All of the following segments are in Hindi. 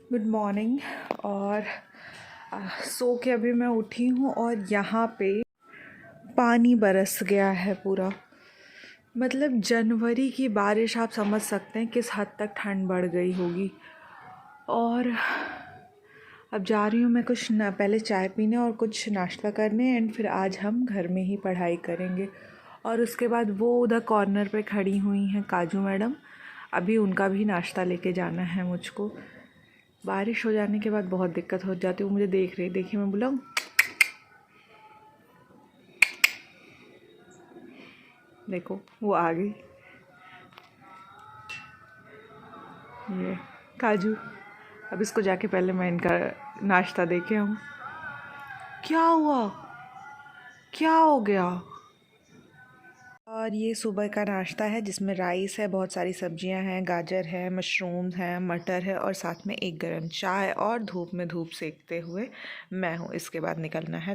Good morning. और सो के अभी मैं उठी हूँ और यहाँ पे पानी बरस गया है पूरा। मतलब जनवरी की बारिश, आप समझ सकते हैं किस हद तक ठंड बढ़ गई होगी। और अब जा रही हूँ मैं कुछ ना, पहले चाय पीने और कुछ नाश्ता करने, एंड फिर आज हम घर में ही पढ़ाई करेंगे। और उसके बाद वो उधर कॉर्नर पे खड़ी हुई हैं काजू मैडम, अभी उनका भी नाश्ता लेके जाना है मुझको। बारिश हो जाने के बाद बहुत दिक्कत हो जाती है। वो मुझे देख रही, देखिए मैं बुलाऊं, देखो वो आ गई। ये काजू, अब इसको जाके पहले मैं इनका नाश्ता दे के आऊँ। क्या हुआ, क्या हो गया? और ये सुबह का नाश्ता है जिसमें राइस है, बहुत सारी सब्जियां हैं, गाजर है, मशरूम्स हैं, मटर है, और साथ में एक गर्म चाय, और धूप में धूप सेकते हुए मैं हूँ। इसके बाद निकलना है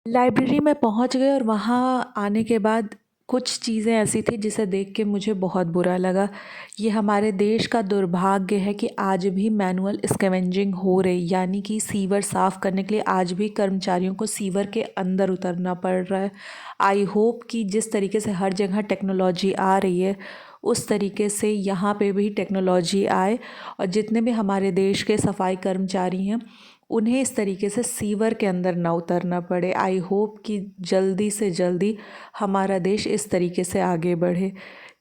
लाइब्रेरी में पहुँच गए, और वहाँ आने के बाद कुछ चीज़ें ऐसी थी जिसे देख के मुझे बहुत बुरा लगा। ये हमारे देश का दुर्भाग्य है कि आज भी मैनुअल स्कैवेंजिंग हो रही, यानी कि सीवर साफ़ करने के लिए आज भी कर्मचारियों को सीवर के अंदर उतरना पड़ रहा है। आई होप कि जिस तरीके से हर जगह टेक्नोलॉजी आ रही है, उस तरीके से यहाँ पे भी टेक्नोलॉजी आए, और जितने भी हमारे देश के सफाई कर्मचारी हैं उन्हें इस तरीके से सीवर के अंदर ना उतरना पड़े। आई होप कि जल्दी से जल्दी हमारा देश इस तरीके से आगे बढ़े।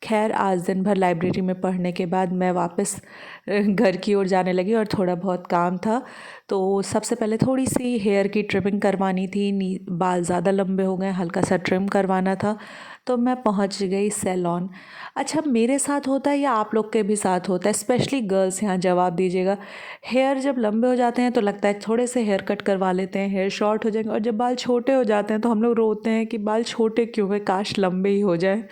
खैर, आज दिन भर लाइब्रेरी में पढ़ने के बाद मैं वापस घर की ओर जाने लगी, और थोड़ा बहुत काम था। तो सबसे पहले थोड़ी सी हेयर की ट्रिमिंग करवानी थी, बाल ज़्यादा लंबे हो गए, हल्का सा ट्रिम करवाना था। तो मैं पहुंच गई सैलून। अच्छा, मेरे साथ होता है या आप लोग के भी साथ होता है? स्पेशली गर्ल्स यहाँ जवाब दीजिएगा। हेयर जब लंबे हो जाते हैं तो लगता है थोड़े से हेयर कट करवा लेते हैं, हेयर शॉर्ट हो जाएंगे, और जब बाल छोटे हो जाते हैं तो हम लोग रोते हैं कि बाल छोटे क्यों हुए, काश लंबे ही हो जाए।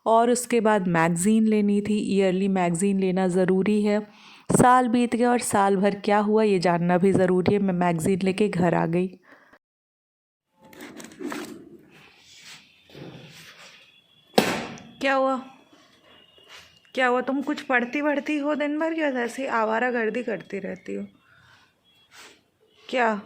और उसके बाद मैगज़ीन लेनी थी, ईयरली मैगज़ीन लेना ज़रूरी है। साल बीत गया और साल भर क्या हुआ ये जानना भी ज़रूरी है। मैं मैगज़ीन लेके घर आ गई। क्या हुआ, क्या हुआ? तुम कुछ पढ़ती वढ़ती हो दिन भर, क्या ऐसे ही आवारागर्दी करती रहती हो क्या?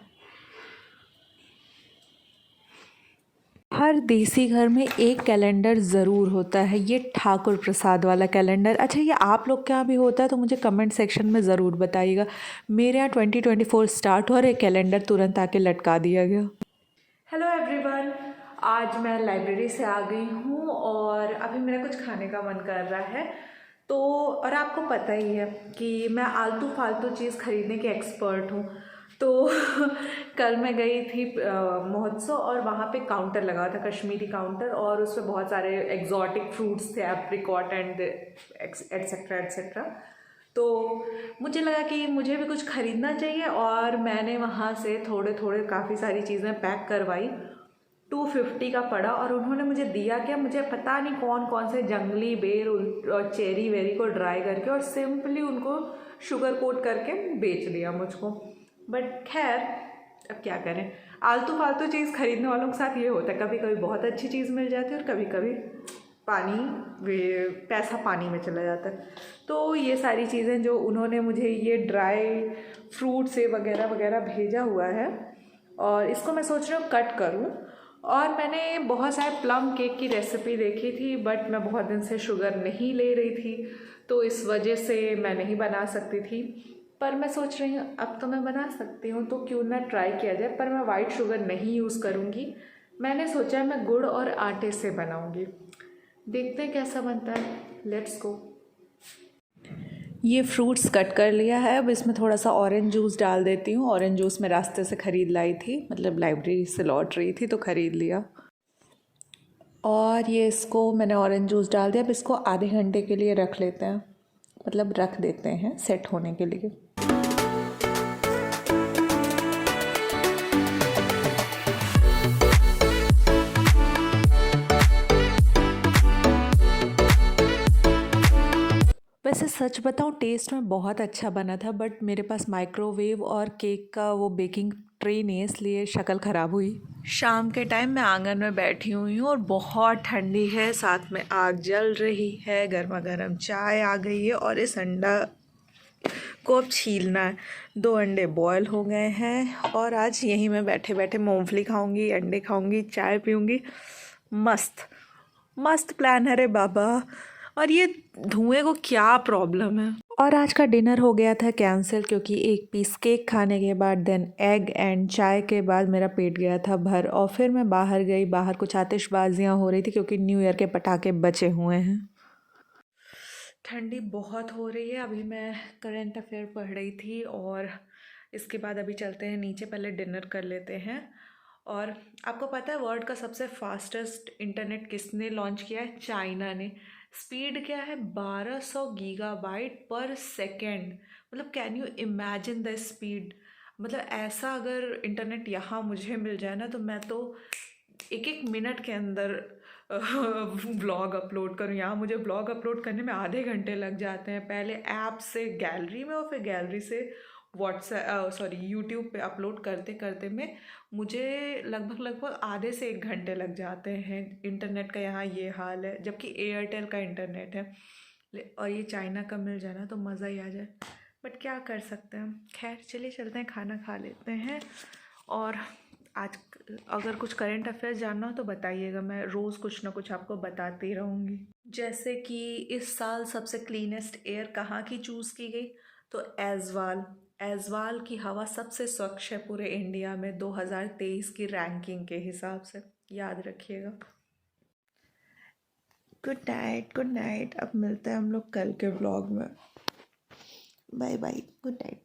हर देसी घर में एक कैलेंडर ज़रूर होता है, ये ठाकुर प्रसाद वाला कैलेंडर। अच्छा, ये आप लोग के यहाँ भी होता है तो मुझे कमेंट सेक्शन में ज़रूर बताइएगा। मेरे यहाँ 2024 स्टार्ट हो और एक कैलेंडर तुरंत आके लटका दिया गया। हेलो एवरीवन, आज मैं लाइब्रेरी से आ गई हूँ और अभी मेरा कुछ खाने का मन कर रहा है। तो और आपको पता ही है कि मैं आलतू फालतू चीज़ खरीदने की एक्सपर्ट हूँ। तो कल मैं गई थी महोत्सव, और वहाँ पे काउंटर लगा था, कश्मीरी काउंटर, और उसमें बहुत सारे एग्जॉटिक फ्रूट्स थे, एप्रिकॉट एंड एट्सेट्रा एट्सेट्रा। तो मुझे लगा कि मुझे भी कुछ ख़रीदना चाहिए, और मैंने वहाँ से थोड़े थोड़े काफ़ी सारी चीज़ें पैक करवाई। 250 का पड़ा, और उन्होंने मुझे दिया क्या, मुझे पता नहीं कौन कौन से जंगली बेर और चेरी वेरी को ड्राई करके और सिंपली उनको शुगर कोट करके बेच दिया मुझको। बट खैर, अब क्या करें, आलतू फालतू चीज़ खरीदने वालों के साथ ये होता है, कभी कभी बहुत अच्छी चीज़ मिल जाती है और कभी कभी पैसा पानी में चला जाता है। तो ये सारी चीज़ें जो उन्होंने मुझे ये ड्राई फ्रूट से वगैरह वगैरह भेजा हुआ है, और इसको मैं सोच रही हूँ कट करूँ। और मैंने बहुत सारे प्लम केक की रेसिपी देखी थी, बट मैं बहुत दिन से शुगर नहीं ले रही थी, तो इस वजह से मैं नहीं बना सकती थी। पर मैं सोच रही हूँ अब तो मैं बना सकती हूँ, तो क्यों ना ट्राई किया जाए। पर मैं वाइट शुगर नहीं यूज़ करूँगी, मैंने सोचा मैं गुड़ और आटे से बनाऊँगी। देखते हैं कैसा बनता है, लेट्स गो। ये फ्रूट्स कट कर लिया है, अब इसमें थोड़ा सा ऑरेंज जूस डाल देती हूँ। ऑरेंज जूस मैं रास्ते से ख़रीद लाई थी, मतलब लाइब्रेरी से लौट रही थी तो ख़रीद लिया। और ये इसको मैंने ऑरेंज जूस डाल दिया। अब इसको आधे घंटे के लिए रख लेते हैं, मतलब रख देते हैं सेट होने के लिए। वैसे सच बताऊँ, टेस्ट में बहुत अच्छा बना था, बट मेरे पास माइक्रोवेव और केक का वो बेकिंग ट्रे नहीं है, इसलिए शक्ल ख़राब हुई। शाम के टाइम मैं आंगन में बैठी हुई हूँ और बहुत ठंडी है, साथ में आग जल रही है, गर्मा गर्म चाय आ गई है, और इस अंडा को अब छीलना है। 2 अंडे बॉयल हो गए हैं और आज यहीं मैं बैठे बैठे मूंगफली खाऊंगी, अंडे खाऊंगी, चाय पीऊंगी। मस्त मस्त प्लान है रे बाबा। और ये धुएं को क्या प्रॉब्लम है। और आज का डिनर हो गया था कैंसिल क्योंकि एक पीस केक खाने के बाद देन एग एंड चाय के बाद मेरा पेट गया था भर। और फिर मैं बाहर गई, बाहर कुछ आतिशबाजियाँ हो रही थी क्योंकि न्यू ईयर के पटाखे बचे हुए हैं। ठंडी बहुत हो रही है। अभी मैं करंट अफेयर पढ़ रही थी और इसके बाद अभी चलते हैं नीचे, पहले डिनर कर लेते हैं। और आपको पता है वर्ल्ड का सबसे फास्टेस्ट इंटरनेट किसने लॉन्च किया है? चाइना ने। स्पीड क्या है? 1200 गीगाबाइट पर सेकेंड। मतलब can you imagine the speed. मतलब ऐसा अगर इंटरनेट यहाँ मुझे मिल जाए ना तो मैं तो एक एक मिनट के अंदर ब्लॉग अपलोड करूँ। यहाँ मुझे ब्लॉग अपलोड करने में आधे घंटे लग जाते हैं। पहले ऐप से गैलरी में और फिर गैलरी से यूट्यूब पे अपलोड करते करते में मुझे लगभग लगभग आधे से 1 घंटे लग जाते हैं। इंटरनेट का यहाँ ये हाल है, जबकि एयरटेल का इंटरनेट है। और ये चाइना का मिल जाए ना तो मज़ा ही आ जाए। बट क्या कर सकते हैं। खैर चलिए चलते हैं, खाना खा लेते हैं। और आज अगर कुछ करंट अफेयर्स जानना हो तो बताइएगा, मैं रोज़ कुछ ना कुछ आपको बताती रहूँगी। जैसे कि इस साल सबसे क्लीनेस्ट एयर कहाँ की चूज़ की गई? तो ऐज़वाल। ऐज़वाल की हवा सबसे स्वच्छ है पूरे इंडिया में 2023 की रैंकिंग के हिसाब से। याद रखिएगा। Good night, good night. अब मिलते हैं हम लोग कल के व्लॉग में। Bye bye, good night.